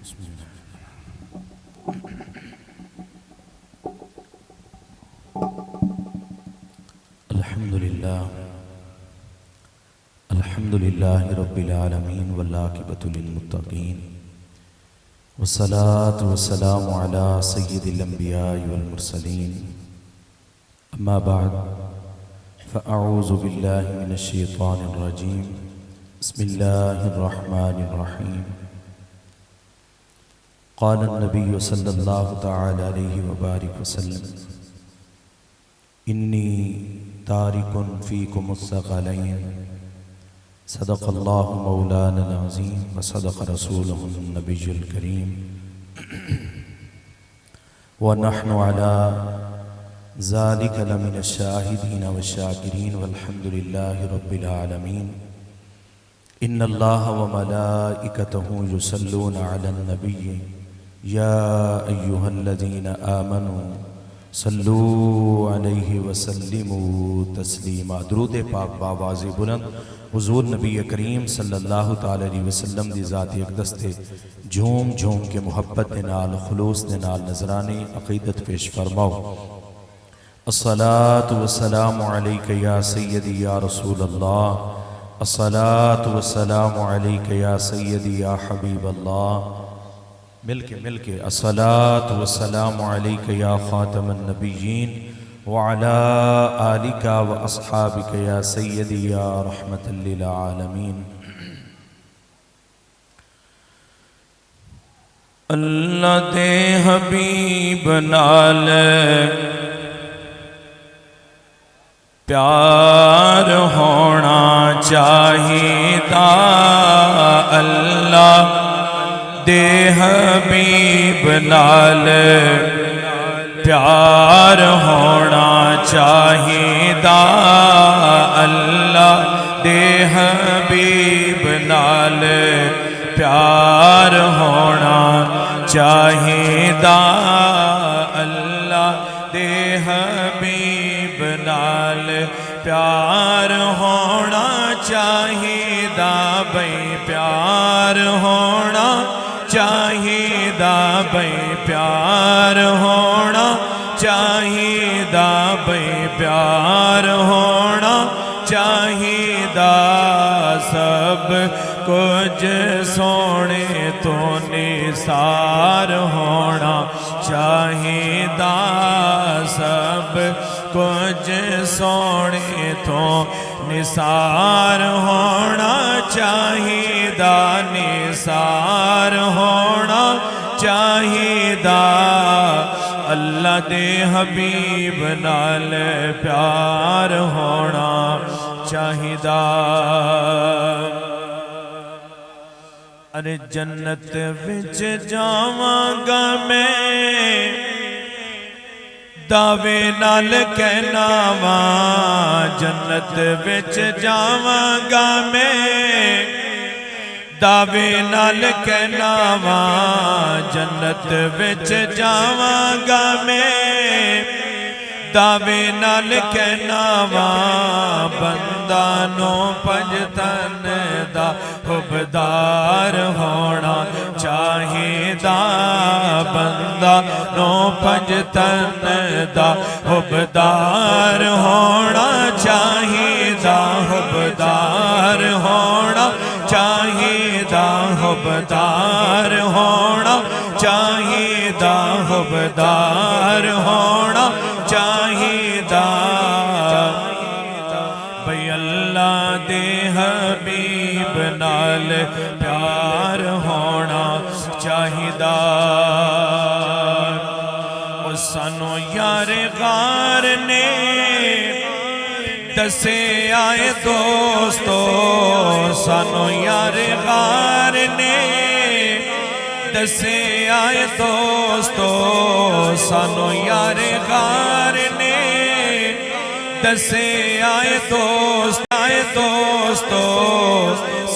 अल्हम्दुलिल्लाह रब्बिल आलमीन वल्लाकिबतु लिल्मुत्तकीन वस्सलातु वस्सलामु अला सय्यिदिल अंबियाइ वल मुरसलीन अम्मा बअद फ़अऊज़ु बिल्लाहि मिनश शैतानिर रजीम बिस्मिल्लाहिर रहमानिर रहीम क़ाल नबी सल्लल्लाहु तआला अलैहि व बारिक वसल्लम इन्नी तारिकुन फ़ीकुमुस सक़लैन सदक़ल्लाहु मौलाना अज़ीम व सदक़ रसूलुहुन नबियुल करीम व नहनु अला ज़ालिका लमिनश शाहिदीन व शाकिरीन वल्हम्दुलिल्लाहि रब्बिल आलमीन इन्नल्लाह व मलाइकतहु युसल्लूना अलन नबिय्य या अय्युहल्लज़ीना आमनू सल्लू अलैहि वसल्लिमू तस्लीमा। दुरूद पाक बावाज़े बुलंद हुज़ूर नबी करीम सल्लल्लाहु तआला अलैहि वसल्लम दी ज़ात अक़दस ते झूम झूम के मुहब्बत दे नाल खुलूस दे नाल नज़राने अक़ीदत पेश फरमाओ। अस्सलातु वस्सलामु अलैका या सय्यदी या रसूल अल्लाह, अस्सलातु वस्सलामु अलैका या सय्यदी या हबीब अल्लाह। मिलके अस्सलातु वस्सलामु अलैका या ख़ातमन नबिय्यीन व अला आलिका व अस्हाबिका या सय्यदी या रहमतल लिल आलमीन। अल्लाह दे हबीब नाल प्यार होना चाहिदा, अल्लाह दे हबीब नाल प्यार होना चाहिदा, अल्लाह दे हबीब नाल प्यार होना चाहिदा, अल्लाह दे हबीब नाल प्यार होना चाहिदा, बई प्यार होना चाहिदा, बई प्यार होना चाहिदा, बई प्यार होना चाहिदा। सब कुछ सोने तो निसार होना चाहिदा, सब कुछ सोने तो निसार होना चाहिदा, निसार होना चाहिदा, अल्लाह दे हबीब नाल प्यार होना चाहिदा। अरे जन्नत विच जावांगा मैं दावे नाल कहना वा, जन्नत विच जावांगा मैं दावे नाल कहना वा, जन्नत विच जावांगा मैं दावे नाल कहना वा, बंदा नो पंज तन दा हुबदार होना चाहिदा, बंदा नो पंज तन दा हुबदार होना चाहिदा, हुबदार होना चाहिदा, हुबदार होना चाहिदा, हुबदार होना चाहिदा। भई अल्लाह दे हबीब नाल प्यार होना चाहिदा। ओ सानू यार गार ने दसे आए दोस्तो, सानू यार गार ने दसे आए दोस्तो, सानू यार गार ने दसे आए दोस्तो,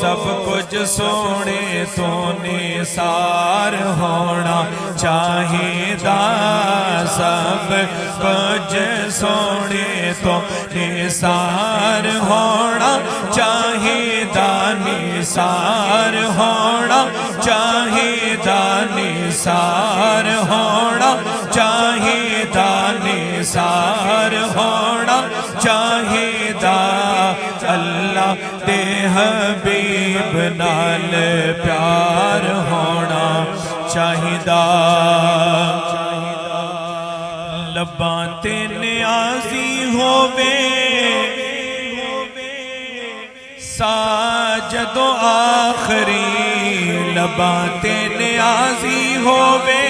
सब कुछ सोने तो निसार होना चाहिदा, सब कुछ सोने तो निसार होना चाहिदा, निसार होना चाहिदा, निसार होना चाहिदा, निसार होना चाहिदा। अल्लाह दे हबीब नाल प्यार होना चाहिदा। लब्बां ते नियाज़ी होवे साजदो आखरी, लब्बां ते नियाज़ी होवे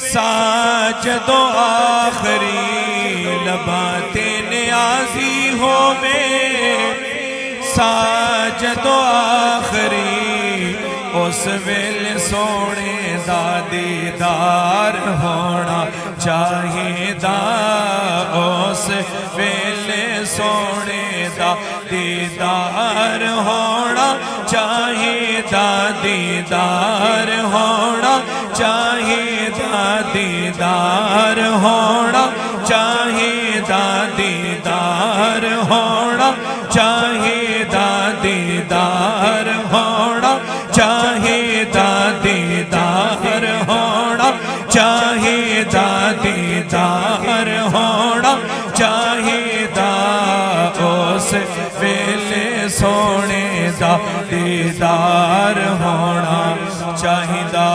साजदो आखरी, लब्बां ते नियाज़ी होवे साजदो आखरी। उस वेले सोने दा दीदार होना चाहिदा, उस वेले सोने दा दीदार होना चाहिदा, दीदार होना चाहिदा, दीदार होना चाहिदा, दीदार होना चाहिदा, दीदार होना चाहिदा, दीदार होना चाहिदा, दीदार होना चाहिदा। उस वेले सोने दा दीदार होना चाहिदा।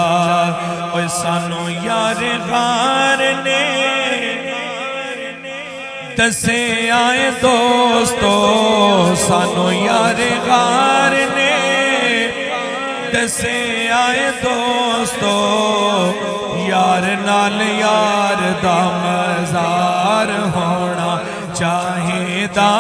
ओए सानू यार गार ने दसे आए दोस्तों, सानू यार गार ने दसे आए दोस्तों, यार नाल यार दा मज़ार होना चाहिदा,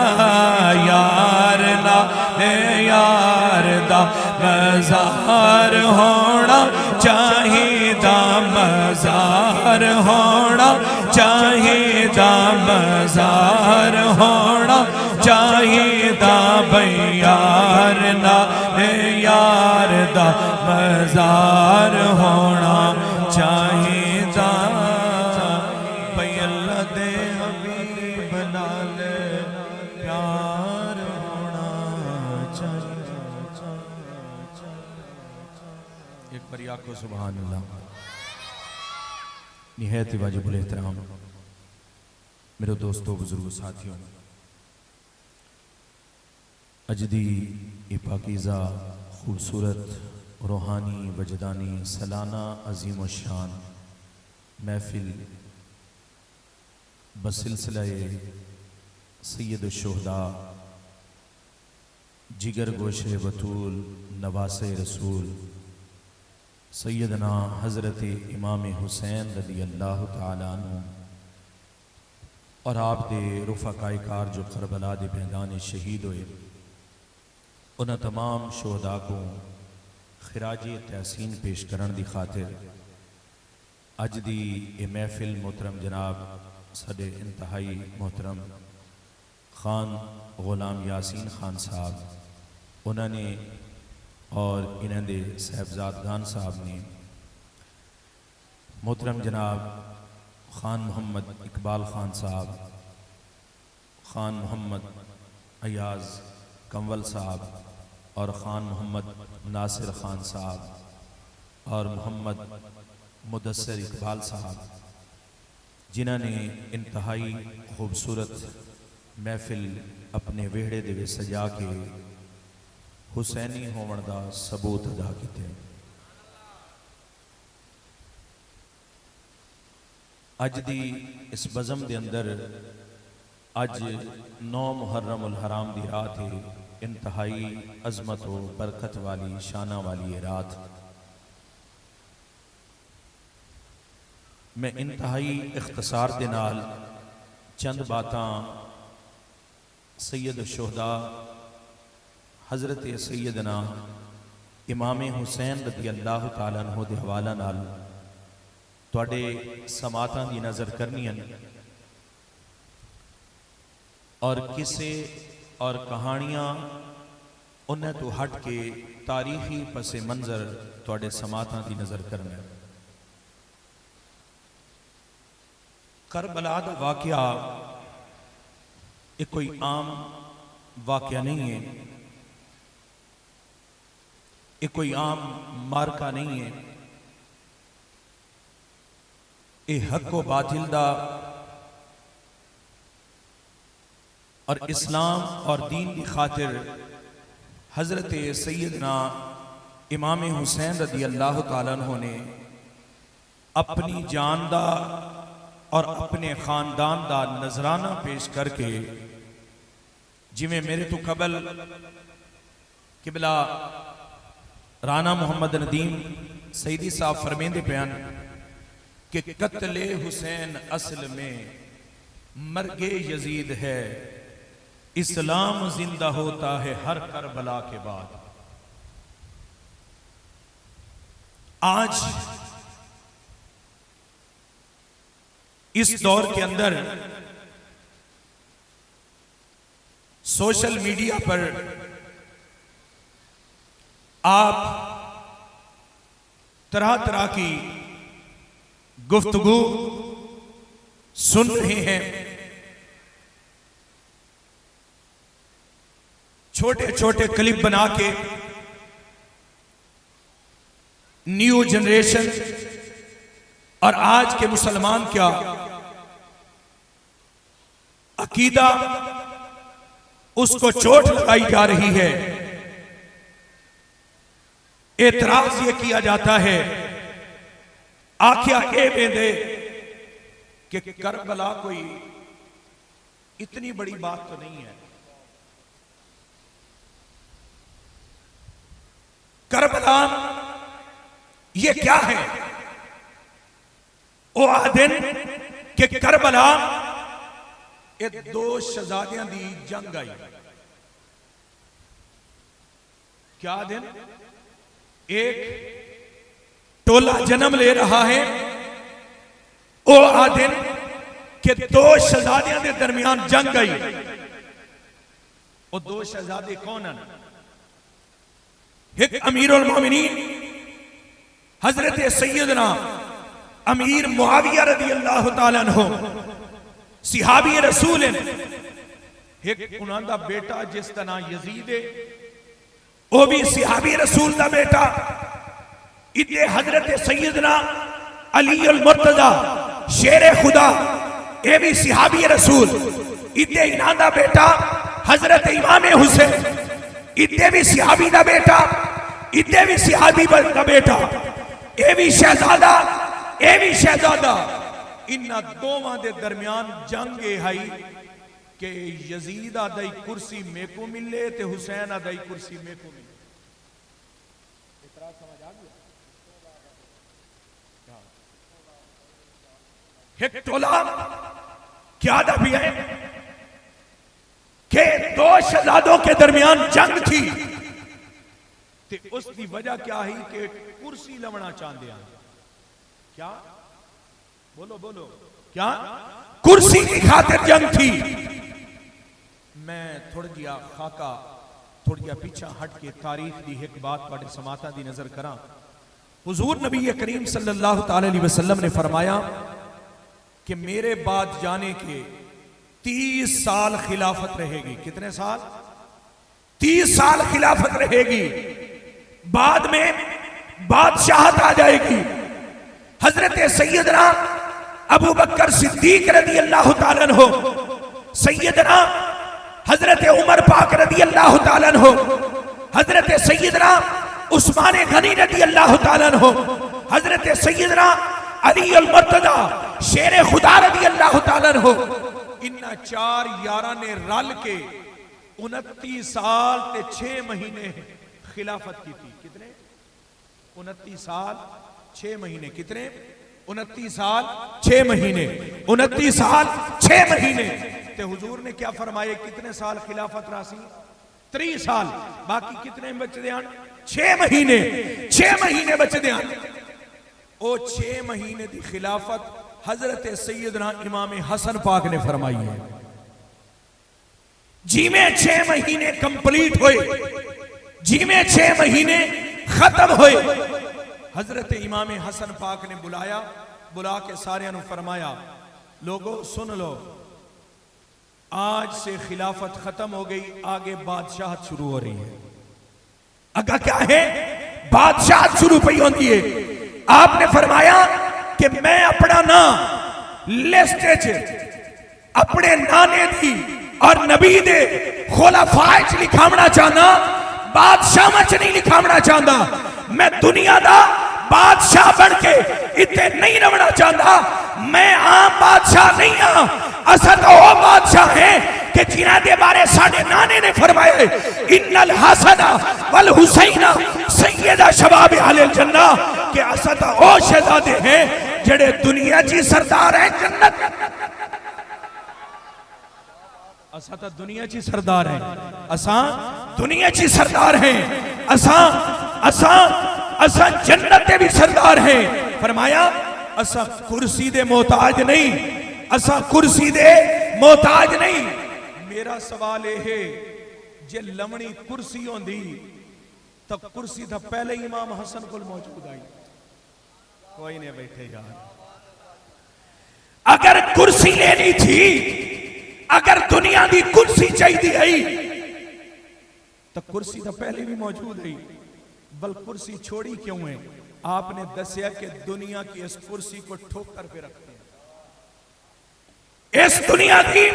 यार नाल यार दा मज़ार होना चाहिदा, मज़ार होना चाहिदा, मज़ार होना चाहिदा। यार नाल यार दा मज़ार होना चाहिदा। अल्लाह दे हबीब नाल प्यार होना चाहिदा। एक बार आखो सुभान अल्लाह। निहायत वाजिबुल एहतराम मेरे दोस्तों, बुजुर्गों, साथियों, अज दी ये पाकीज़ा खूबसूरत रूहानी वजदानी सालाना अजीम व शान महफिल बसिलसिला सैयद शुहदा जिगर गोशे बतूल नवासे रसूल सैयदना हज़रत इमाम हुसैन रज़ी अल्लाह तआला अन्हु और आप दे रुफ़क़ाए कार जो करबला दे मैदान शहीद हुए, उन्हें तमाम शुहदा को खिराजी तहसीन पेश करने की खातिर अज दी ये महफिल मोहतरम जनाब साडे इंतहाई मोहतरम खान गुलाम यासीन खान साहब उन्होंने और इन्हों के साहबजादगान साहब ने, मोहतरम जनाब खान मोहम्मद इकबाल खान साहब, खान मोहम्मद अयाज कंवल साहब और खान मोहम्मद नासिर खान साहब और मोहम्मद मुदस्सिर इकबाल साहब, जिन्होंने इंतहाई खूबसूरत महफिल अपने वेहड़े दे विच सजा के हुसैनी होवन का सबूत अदा किया। अज दी इस बज़म के अंदर अज 9 मुहर्रम उल हराम की रात है, इंतहाई अजमत व बरकत वाली शाना वाली ये रात। मैं इंतहाई इख्तसार के नाल चंद बातां सैयद शुहदा हज़रत सैयदना इमाम हुसैन रज़ी अल्लाह तआला अन्हु दे हवाला नाल तुहाडे समातां दी नज़र करनी और किसे और कहानियां उन्हें तो हट के तारीखी पसे मंजर तुहाडे समातां दी नज़र करना। करबला दा वाक़या ये कोई आम वाकया नहीं है, ये कोई आम मार्का नहीं है। ये हक व बातिल दा और इस्लाम और दीन की खातिर हजरत सैयदना इमाम हुसैन रदी अल्लाह ताला अन्हु ने अपनी जान दा और अपने खानदान दा नजराना पेश करके, जिमें मेरे तो कबल किबला राना मोहम्मद नदीम सईदी साहब फरमेंदे बयान कि कत्ले हुसैन असल में मर्गे यजीद है, इस्लाम जिंदा होता है हर करबला के बाद। आज इस दौर के अंदर सोशल मीडिया पर आप तरह तरह की गुफ्तगू सुन रहे हैं। छोटे छोटे क्लिप बना के न्यू जनरेशन और आज के मुसलमान क्या अकीदा उसको चोट लगाई जा रही है। एतराज ये किया जाता है, आख्या ए बेंदे कि करबला कोई इतनी बड़ी बात तो नहीं है। करबला ये क्या है? ओ आदिन कि करबला ये दो शहजादियां दी जंग आई। क्या दिन? एक टोला जन्म ले रहा है, ओ आदिन कि दो शहजादियां के दरमियान जंग आई। वो दो शहजादे कौन हैं? एक अमीरुल मोमिनीन हजरत सैयदना अमीर मुआविया रज़ी अल्लाह ताला अन्हु सिहाबी रसूल हैं। एक उन्हां बेटा जिस दा नाम यजीद है, वो भी सिहाबी रसूल का बेटा। इतने हजरत सैयदना अली अल मुर्तजा शेरे खुदा, ये भी सिहाबी रसूल। इतने इन्हां बेटा हजरत इमाम हुसैन, इतने भी सिहाबी का बेटा, इतने भी सिहाबी का बेटा, ये भी शहजादा, ये भी शहजादा। इन्हां दोवां दे दरमियान जंग है कि यजीद आदई कुर्सी मेरे को मिले ते हुसैन आदई कुर्सी मेरे को मिले। इतना समझ आ गया? एक टोला क्या दा भी है कि दो शहजादों के दरमियान जंग थी ते उसकी वजह क्या है कि कुर्सी लवना चाहते हैं। क्या बोलो बोलो, क्या कुर्सी की खातिर जंग थी? मैं थोड़ा जिया खाका थोड़ा जिया पीछा हट के तारीख दी एक बात पाटे समाता दी नजर करा। हुजूर नबी करीम सल्लल्लाहु अलैहि वसल्लम ने फरमाया कि मेरे बाद जाने के 30 साल खिलाफत रहेगी। कितने साल? 30 साल खिलाफत रहेगी। बाद में बादशाहत आ जाएगी। हजरत सैयदना अबू बकर सिद्दीक रज़ी अल्लाह ताला अन्हु, सैयदना हजरत उमर पाक रज़ी अल्लाह ताला अन्हु, हजरत सैयदना उस्मान गनी रज़ी अल्लाह ताला अन्हु, हजरत सैयदना अली अल मुर्तजा शेरे खुदा रज़ी अल्लाह ताला अन्हु, इन्ना चार यारा ने रल के 29 साल ते 6 महीने खिलाफत की थी। कितने? 29 साल 6 महीने। कितने? 29 साल 6 महीने। 29 साल 6 महीने। ते हुजूर ने क्या फरमाया? कितने साल खिलाफत रासी? 30 साल। बाकी कितने बचते हैं? 6 महीने। 6 महीने बचते हैं। ओ 6 महीने की खिलाफत हजरत सैयदना इमाम हसन पाक ने फरमाई है। जी में 6 महीने कंप्लीट हुए, जी में 6 महीने खत्म हुए। हजरत इमाम हसन पाक ने बुलाया, बुला के सारे फरमाया, लोगो सुन लो, आज से खिलाफत खत्म हो गई, आगे बादशाहत शुरू हो रही है। अगर क्या है, बादशाहत शुरू पई होती है। आपने फरमाया कि मैं अपना ना लिस्ट अपने नाने दी और नबी दे खुलाफाए च लिखावना चाहना, बादशाह च नहीं लिखावना चाहता। मैं दुनिया दा बादशाह बन के इतने नहीं रहना चाहता। मैं आम बादशाह नहीं हाँ, असा तो वो बादशाह है कि जिन्हां दे बारे साडे नाने ने फरमाया, इन्नल हसना वल हुसैना सैयदा शबाब अहलिल जन्ना, कि असा तो वो शहजादे हैं जेड़े दुनिया जी सरदार हैं जन्नत। असा तो दुनिया ची सरदार है, असा दुनिया ची सरदार है, असा असा असा जन्नत के भी सरदार है। फरमाया असा कुर्सी दे मोहताज नहीं, असा कुर्सी दे मोहताज नहीं। मेरा सवाल यह है, जे लमनी कुर्सी होंदी तो कुर्सी था पहले इमाम हसन को मौजूद आई। कोई नहीं बैठे यार। अगर कुर्सी लेनी थी, अगर दुनिया की कुर्सी चाहिए तो कुर्सी तो पहले भी मौजूद है, बल कुर्सी छोड़ी क्यों है? आपने दसिया कि दुनिया की इस कुर्सी को ठोकर पे रखते हैं। इस दुनिया की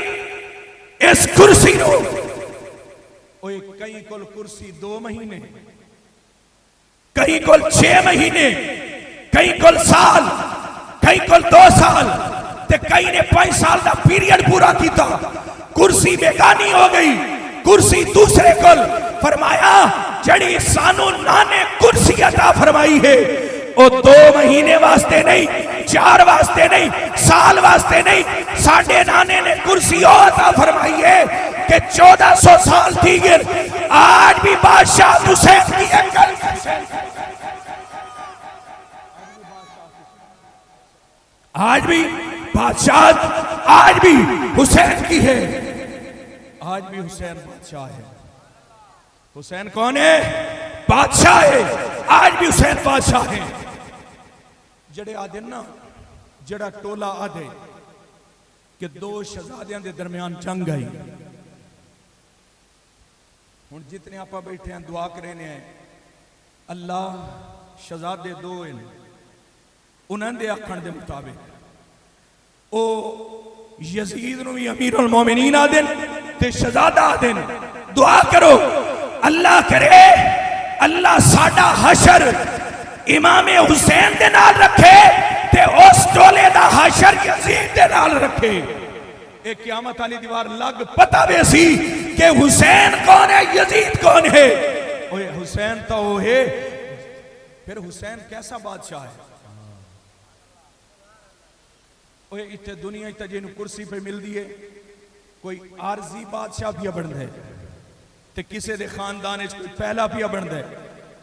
इस कुर्सी को कई कोल कुर्सी 2 महीने, कई कोल 6 महीने, कई कोल साल, कई कोल 2 साल, कई ने 5 साल का पीरियड पूरा किया। कुर्सी बेगानी हो गई, कुर्सी दूसरे को। फरमाया जड़ी सानू नाने कुर्सी अता फरमाई है, वो 2 महीने वास्ते नहीं, 4 वास्ते नहीं, साल वास्ते नहीं। साडे नाने ने कुर्सी अता फरमाई है कि 1400 साल थी गिर, आज भी बादशाह हुसैन की अकल, आज भी बादशाह आज भी हुसैन की है। आज भी हुसैन बादशाह है। हुसैन कौन है? बादशाह है। आज भी हुसैन बादशाह है। जड़े आदे ना, जड़ा टोला आदे कि 2 शहजादियों के दरमियान जंग आई। हुण जितने आप बैठे हैं दुआ करें हैं, अल्लाह शहजादे 2 हैं, उन्होंने आखण के मुताबिक ओ यजीद नूं भी अमीरुल मोमिनीन आदन ते शहजादा आदन। दुआ करो अल्लाह करे अल्लाह साडा हशर इमाम हुसैन दे नाल रखे ते उस टोले दा हशर यजीद दे नाल रखे। एक क़यामत वाली दीवार लग पता वैसी कि हुसैन कौन है, यजीद कौन है। ओए हुसैन तो वो है। फिर हुसैन कैसा बादशाह है? इतने दुनिया जिन कुर्सी पे मिलती है, कोई आरजी बादशाह भी बनता है, तो किसी के खानदान कोई पहला पिया बनता है,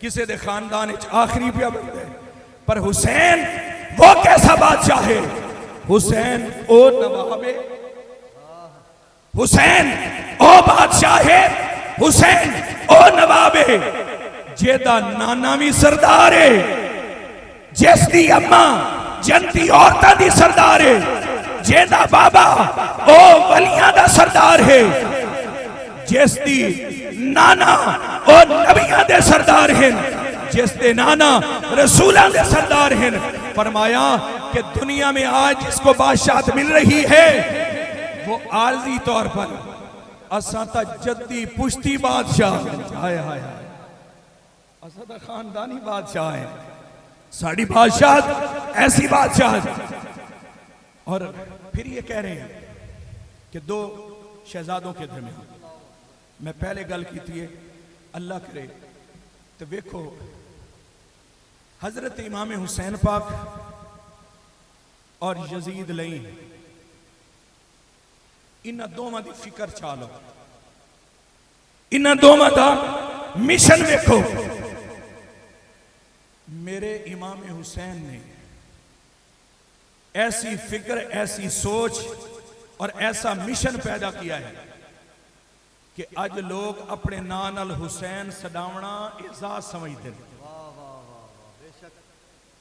किसी के खानदान आखिरी पिया बनता है। पर हुसैन वो कैसा बादशाह है? हुसैन ओ नवाब है, हुसैन ओ बादशाह है, हुसैन ओ नवाब है, जेदा नाना भी सरदार है, जिसकी अम्मा जनती औरतां दी सरदार है, जेदा बाबा ओ वलियां दा सरदार है, जिसदी नाना ओ नबियां दे सरदार हैं, जिसदे नाना रसूलां दे सरदार हैं। फरमाया कि दुनिया में आज जिसको बादशाहत मिल रही है वो आरजी तौर पर, असा ता जद्दी पुश्ती बादशाह, हाय हाय हाय, असा ता खानदानी बादशाह है। साड़ी बादशाह ऐसी बादशाह। और फिर ये कह रहे हैं कि 2 शहजादों के दरमियान, मैं पहले गल की थी, अल्लाह करे तो वेखो हजरत इमाम हुसैन पाक और यजीद लई, इन्हां दोवां दी फिक्र चालो, इन्हां दोवां दा मिशन वेखो। मेरे इमाम हुसैन ने ऐसी फिक्र, ऐसी सोच और ऐसा मिशन पैदा किया है कि आज लोग अपने नाम नाल हुसैन सदावना एजाज समझते हैं।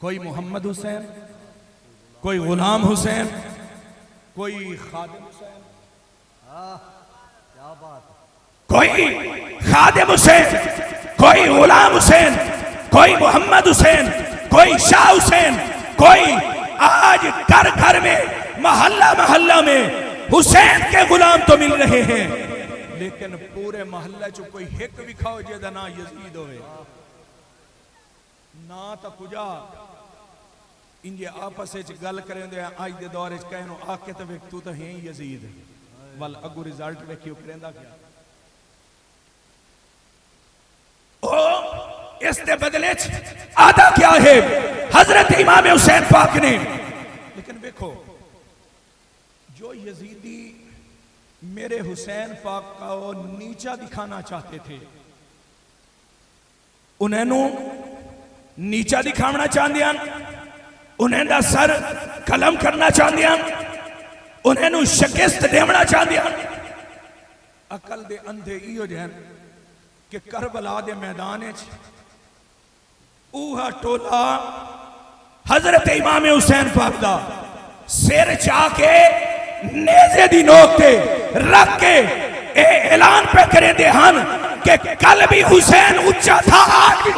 कोई मोहम्मद हुसैन, कोई गुलाम हुसैन, कोई खादिम हुसैन, क्या बात है। कोई खादिम हुसैन, कोई गुलाम हुसैन, कोई मोहम्मद हुसैन, कोई शाह हुसैन, कोई आज घर घर में मोहल्ला मोहल्ला में हुसैन के गुलाम तो मिल रहे हैं, लेकिन पूरे मोहल्ले च कोई हिक भी खाओ जेदा ना यजीद होवे ना तो कुजा इंजे आपस में गल करें दे आज दे दौर च कहनो आके तो वेख तू तो है ही यजीद वल अगू रिजल्ट वेखियो करेंदा क्या ओ इस दे बदले च आदा क्या है हजरत इमाम हुसैन पाक ने। लेकिन देखो जो यजीदी मेरे हुसैन पाक का वो नीचा दिखाना चाहते थे, उन्हें नीचा दिखाना चाहते हैं, उन्हें दा सर कलम करना चाहते हैं, उन्हें शिकस्त देना चाहते हैं। अकल दे अंधे इहो जहन कि करबला दे मैदान ऊहा टोला हजरत इमाम हुसैन पाक दा सिर चाके नेज़े दी नोक ते रख के ऐलान पे करे दे हन कि कल भी हुसैन ऊंचा था, आज भी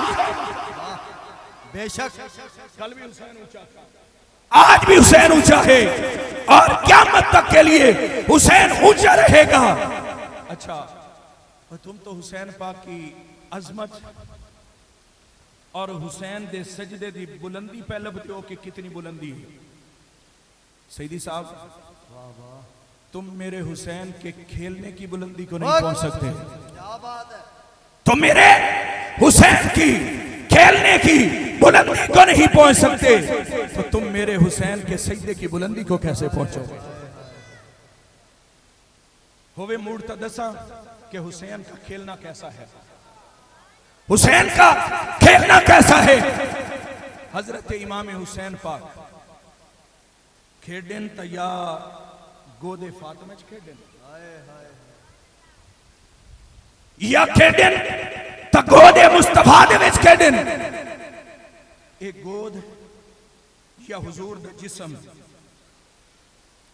बेशक कल भी हुसैन ऊंचा था, आज भी हुसैन ऊंचा है और क़यामत तक के लिए हुसैन ऊंचा रहेगा। अच्छा तुम तो हुसैन पाक की अजमत और हुसैन दे सजदे दी बुलंदी पे लभते हो कि कितनी बुलंदी है। सईदी साहब तुम मेरे हुसैन के खेलने की बुलंदी को नहीं पहुंच सकते, क्या बात है। तुम मेरे हुसैन की खेलने की बुलंदी को नहीं पहुंच सकते, तो तुम मेरे हुसैन के सजदे की बुलंदी को कैसे पहुंचोगे। होवे मूड तो दसा कि हुसैन का खेलना कैसा है, हुसैन का खेलना कैसा है। हजरत इमाम हुसैन पाक खेडन तया गोदे फातिमा च खेडन या खेडन त गोदे मुस्तफा दे विच खेडन। एक गोद या हुजूर दा जिस्म,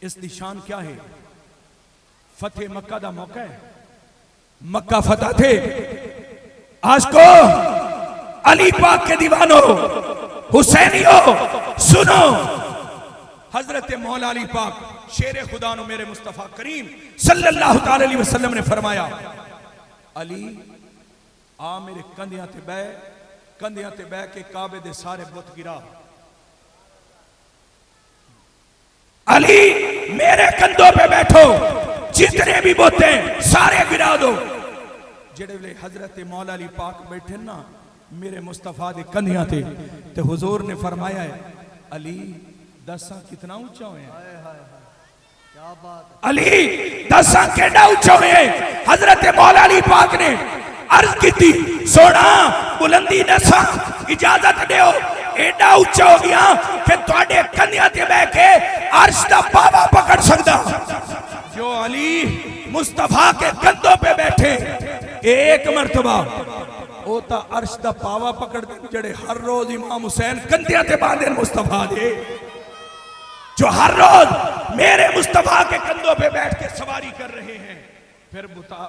इस दी शान क्या है। फतेह मक्का दा मौका है, मक्का फतह थे। आज को अली पाक के दीवानो हुसैनियो सुनो, हजरत मौला अली पाक शेर खुदा नु मेरे मुस्तफा करीम सल्लल्लाहु ताला अलैहि वसल्लम ने फरमाया, अली आ मेरे कंधियां ते बह के काबे दे सारे बुत गिरा। अली मेरे कंधों पे बैठो, जितने भी बुत हैं सारे गिरा दो। जेड़े वे हजरत मौला अली पाक बैठे ना मेरे मुस्तफा दे कंधियां ते हुजूर ने फरमाया है, अली दसा कितना ऊंचा हुए हैं, क्या बात है। अली दसा केडा ऊंचा हुए हैं। हजरत मौला अली पाक ने अर्ज की थी, सोना बुलंदी दसा इजाजत दो, एडा ऊंचा हो गया कि तुहाडे कंधियां ते बैठ के अर्श दा पावा पकड़ सकदा। जो अली मुस्तफा के कंधों पे बैठे एक मर्तबा ओ ता अर्श दा पावा पकड़ दे, जड़े हर रोज इमाम हुसैन कंधियां ते बांधे मुस्तफा दे, जो हर रोज मेरे मुस्तफा के कंधों पे बैठ के सवारी कर रहे हैं। फिर बता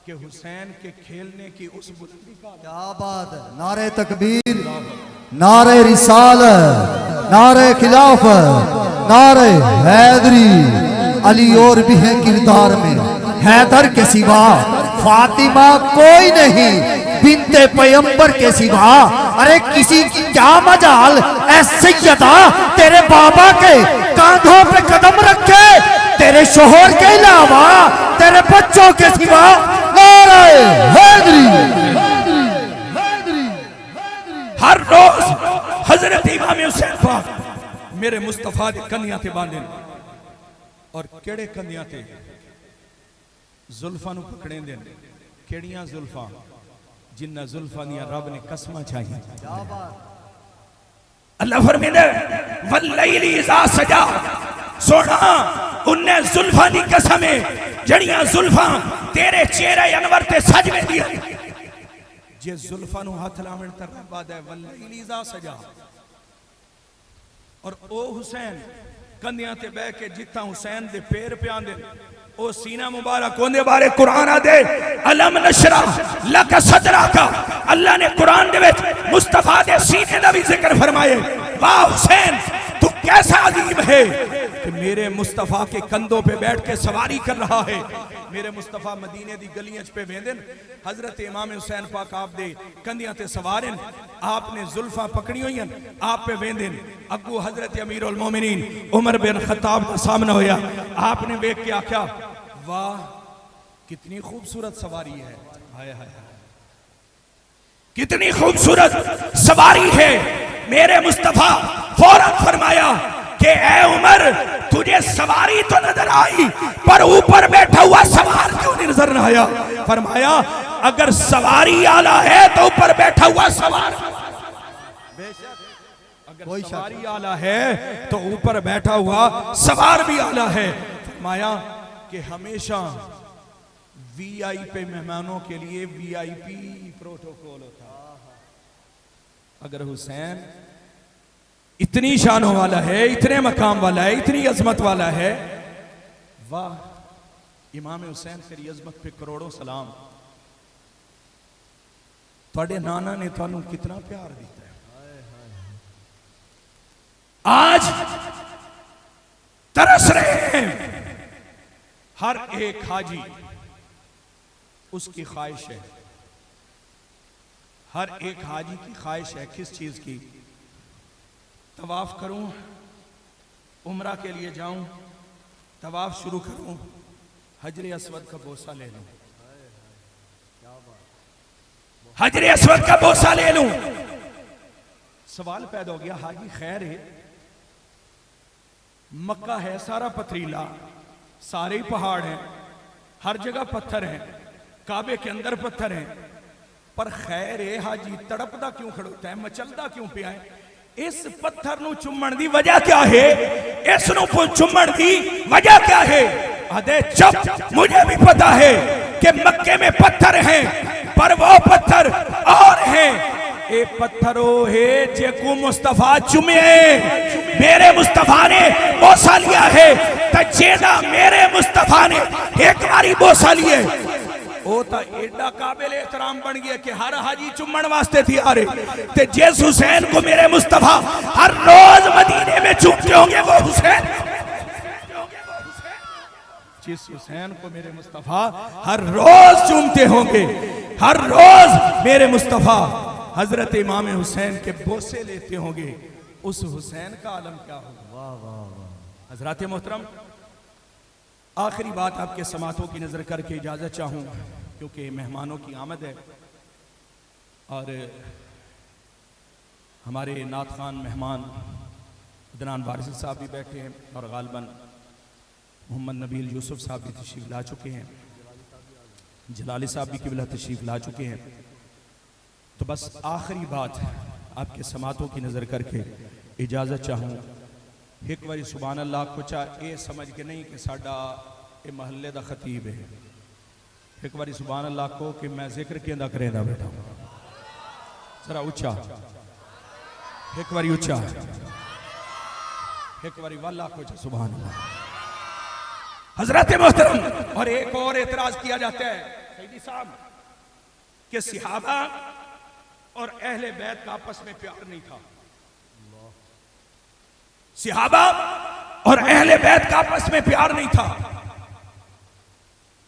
कि हुसैन के खेलने की उस बुलंदी का क्या बात है। नारे तकबीर, नारे रिसालत, नारे खिलाफत, नारे हैदरी। अली और भी है किरदार में, हैदर के सिवा फातिमा कोई नहीं, बिनते पैगंबर के सिवा अरे किसी की क्या मजाल। ऐ सैयदा तेरे बाबा के कांधों पे कदम रखे, तेरे शोहर के अलावा तेरे बच्चों के सिवा। नारे हैदरी। हर रोज हजरत इमाम हुसैन पाक मेरे मुस्तफा दे कंधियां ते बांधे, और केड़े कंधियां ते जुल्फां नु पकड़े दे। केड़ियां जुल्फां, जिन्ना जुल्फां दियां रब ने कसमां चाहिए। अल्लाह फरमांदा वल्लैली इज़ा सजा, सोना उन्ने जुल्फां दी कसम है जड़ियां जुल्फां तेरे चेहरे अनवर ते सज वेंदियां। जे जुल्फां नु हाथ लावण ते रब आदा है वल्लैली इज़ा सजा। और ओ हुसैन कंधियां ते बह के जिथा हुसैन दे पैर पे आंदे ओ सीना मुबारक होने बारे कुरान आदे अलम नशरा लक सदरा का अल्लाह ने कुरान दे विच मुस्तफा दे सीने दा भी जिक्र फरमाए। वाह हुसैन तू कैसा अजीब है कि मेरे मुस्तफा के कंधों पे बैठ के सवारी कर रहा है। मेरे मुस्तफा मदीने दी गलियां पे वेंदे हजरत इमाम हुसैन पाक आप दे कंधियां ते सवारन आपने जुल्फा पकड़ी हुई आप पे वेंदे अगू हजरत अमीर उल मोमिनीन उमर बिन खत्ताब का सामना होया। आपने वेख के आख्या वाह कितनी खूबसूरत सवारी है, हाय हाय कितनी खूबसूरत सवारी है। मेरे मुस्तफा फौरन फरमाया कि ए उमर तुझे सवारी तो नजर आई पर ऊपर बैठा हुआ सवार क्यों नहीं नजर आया। फरमाया अगर सवारी आला है तो ऊपर बैठा हुआ सवार, अगर सवारी आला है तो ऊपर बैठा हुआ सवार भी आला है। फरमाया कि हमेशा वीआईपी मेहमानों के लिए वीआईपी प्रोटोकॉल होता है। अगर हुसैन इतनी शानों वाला है, इतने मकाम वाला है, इतनी अजमत वाला है, वाह इमाम हुसैन तेरी अजमत पे करोड़ों सलाम। थोड़े नाना ने थानू कितना प्यार दिता है। आज तरस रहे हैं हर एक हाजी, उसकी ख्वाहिश है, हर एक हाजी की ख्वाहिश है किस चीज की, तवाफ करूं, उम्रा के लिए जाऊं, तवाफ शुरू करूं, हजरे अस्वद का बोसा ले लूं, हजरे अस्वद का बोसा ले लूं। सवाल पैदा हो गया हाजी खैर है, मक्का है सारा पथरीला, सारे ही पहाड़ हैं, हर जगह पत्थर हैं, काबे के अंदर पत्थर हैं, पर खैर है हाजी तड़पदा क्यों खड़ोता है, मचलदा क्यों पिया है। इस पत्थर नू चुम्मण दी वजह क्या है, इस नू चुम्मण दी वजह क्या है। अदे चुप, मुझे भी पता है कि मक्के में पत्थर हैं पर वो पत्थर और हैं। ए पत्थरो है जेकू मुस्तफा चुमे, मेरे मुस्तफा ने बोसा लिया है तो जेदा मेरे मुस्तफा ने एक बारी बोसा लिए वो तो एडा काबिल एहतराम बन गया कि हर हाजी चुम्मण वास्ते थी आ रहे। ते जिस हुसैन को मेरे मुस्तफा हर रोज मदीने में चूमते होंगे वो हुसैन, जिस हुसैन को मेरे मुस्तफा हर रोज चूमते होंगे, हर रोज मेरे मुस्तफा हजरत इमाम हुसैन के बोसे लेते होंगे, उस हुसैन का आलम क्या होगा। वाह वाह वाह। हजरत मोहतरम आखिरी बात आपके समातों की नजर करके इजाजत चाहूं क्योंकि मेहमानों की आमद है और हमारे नात खान मेहमान अदनान वारिस साहब भी बैठे हैं और गालबन मोहम्मद नबील यूसुफ साहब भी तशरीफ ला चुके हैं, जलाली साहब भी किबला तशरीफ ला चुके हैं। तो बस आखिरी बात आपके समातों की नजर करके इजाजत चाहूं। एक बारी सुभान अल्लाह कुछ ये समझ के नहीं कि साडा ये महल्ले का खतीब है, एक बारी सुभान अल्लाह को कि मैं जिक्र कहना करेंदा बेटा, जरा उच्चा, एक बारी उच्चा, एक बारी वाला कुछ सुभान अल्लाह। हजरत मोहतरम और एक और एतराज किया जाता है सैयदी साहब कि सहाबा और अहले बैत का आपस में प्यार नहीं था, सहाबा और अहले बैत का आपस में प्यार नहीं था।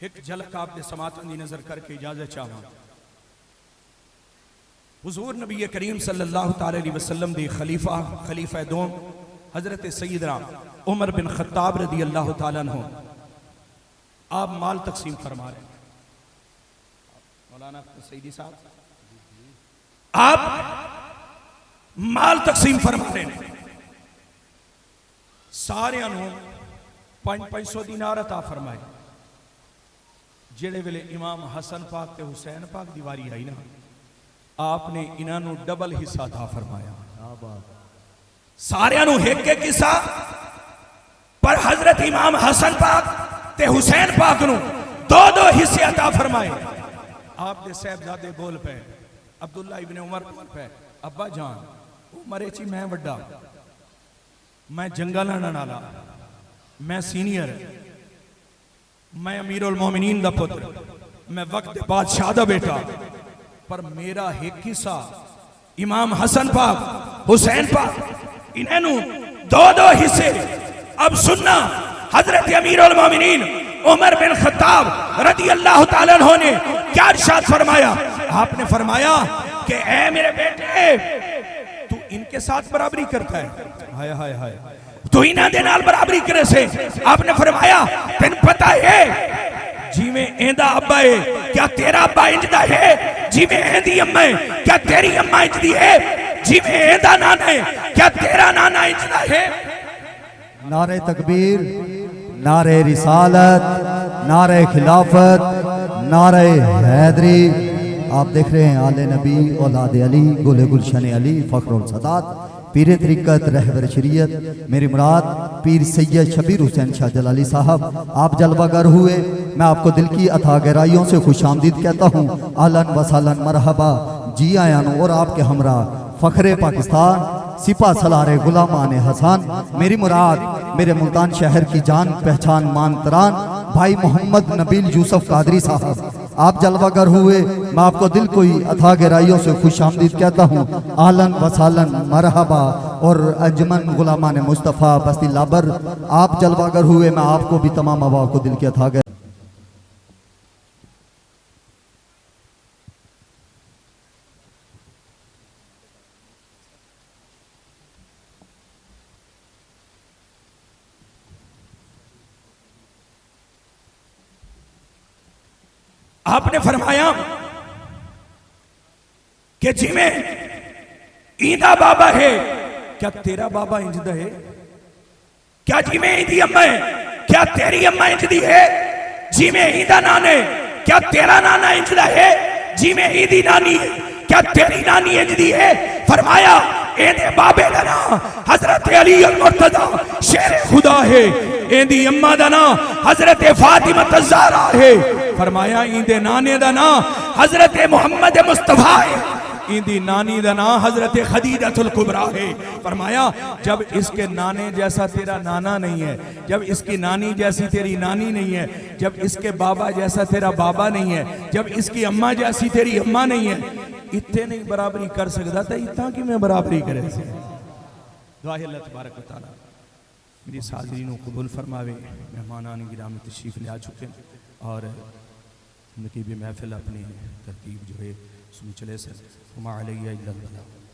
एक झलक आपने समातन की नजर करके इजाजत चाहा। हुजूर नबी करीम सल्लल्लाहु अलैहि वसल्लम दी खलीफा दोम हजरत सैयदना उमर बिन खत्ताब रदी अल्लाह तआला अन्हु आप माल तकसीम फरमा रहे हैं। मौलाना सैयदी साहब आप माल तकसीम फरमा रहे हैं, सारे 500 दीनार अता फरमाए। जेड़े वेले इमाम हसन पाक ते हुसैन पाक दी वारी आई ना, आपने इन्हों डबल हिस्सा अता फरमाया। सारे एक एक हिस्सा पर हजरत इमाम हसन पाक ते हुसैन पाक नू दो दो हिस्से अता फरमाए। आपने साहबजादे बोल पे अब्दुल्ला इब्ने उमर बोल पे अब्बा जान उमरे ची मैं वड्डा, मैं जंगा लड़न वाला, मैं सीनियर, मैं अमीरुल मोमिनीन दा पुत्र, मैं वक्त बादशाह दा बेटा, पर मेरा एक हिस्सा इमाम हसन पाक हुसैन पाक इन्हें दो दो हिस्से। अब सुनना, हजरत अमीरुल मोमिनीन उमर बिन खत्ताब रदी अल्लाह ताला अन्हु ने क्या इरशाद फरमाया? आपने फरमाया कि ऐ मेरे बेटे, तू इनके साथ बराबरी करता है, हाय हाय हाय, तू इन्हां दे नाल बराबरी करे से। आपने फरमाया तेन पता है जिवें एंदा अब्बा है क्या तेरा अब्बा इंजदा है, जिवें एंदी अम्मा है क्या तेरी अम्मा इंजदी है, जिवें एंदा नाना है क्या तेरा नाना इंजदा है। नारे तकबीर, नारे रिसालत, नारे खिलाफत, नारे हैदरी। आप देख रहे हैं आले नबी औलाद अली, गोले गुलशन अली, फखरुल सदात, पीर तरीक़त, रहबर शरीयत, मेरी मुराद पीर सैयद शबीर हुसैन शाह जलाली साहब। आप जलवागर हुए, मैं आपको दिल की अथा गहराइयों से खुश आमदीद कहता हूँ। आलन वसालन मरहबा, जी आया और आपके हमरा फ़ख्रे पाकिस्तान, सिपा सलारे गुलामान हसन, मेरी मुराद मेरे मुल्तान शहर की जान पहचान मान तरान भाई मोहम्मद नबील यूसुफ कादरी साहब। आप जलवागर हुए, मैं आपको दिल कोई अथा गहराइयों से खुश आमदीद कहता हूँ। आलन वसालन मरहबा और अंजमन गुलामान मुस्तफ़ा बस्ती लाबर, आप जलवागर हुए, मैं आपको भी तमाम अवाब को दिल की अथा गहराइयों। आपने फरमाया कि जिमें ईदा बाबा है क्या तेरा बाबा इंजदा है, क्या जिमें ईदी अम्मा है क्या तेरी अम्मा इंजदी है, जिमें ईदा नाने क्या तेरा नाना इंजदा है, जिमें ईदी नानी है क्या तेरी नानी इंजदी है। फरमाया एदे बाबे दा ना हजरत अली अल मुर्तजा शेर खुदा है, एदी अम्मा दा ना हजरत फातिमा ज़हरा है। फरमाया इंदे नाने दा ना हजरत मोहम्मद मुस्तफा है, इंदी नानी दा ना हजरत खदीजतुल कुबरा है। फरमाया जब इसके नाने जैसा तेरा नाना नहीं है, जब इसकी नानी जैसी तेरी नानी नहीं है, जब इसके बाबा जैसा तेरा बाबा नहीं है, जब इसकी अम्मा जैसी तेरी अम्मा नहीं है, इतने नहीं बराबरी कर सकता तो इतना कि मैं बराबरी करे से। दुआ है अल्लाह तबारक व तआला मेरी सादरीन को कबूल फरमावे। मेहमानान गिरामी तशरीफ ले आ चुके और नकीब महफिल अपनी तरतीब जो है सुनी चले से।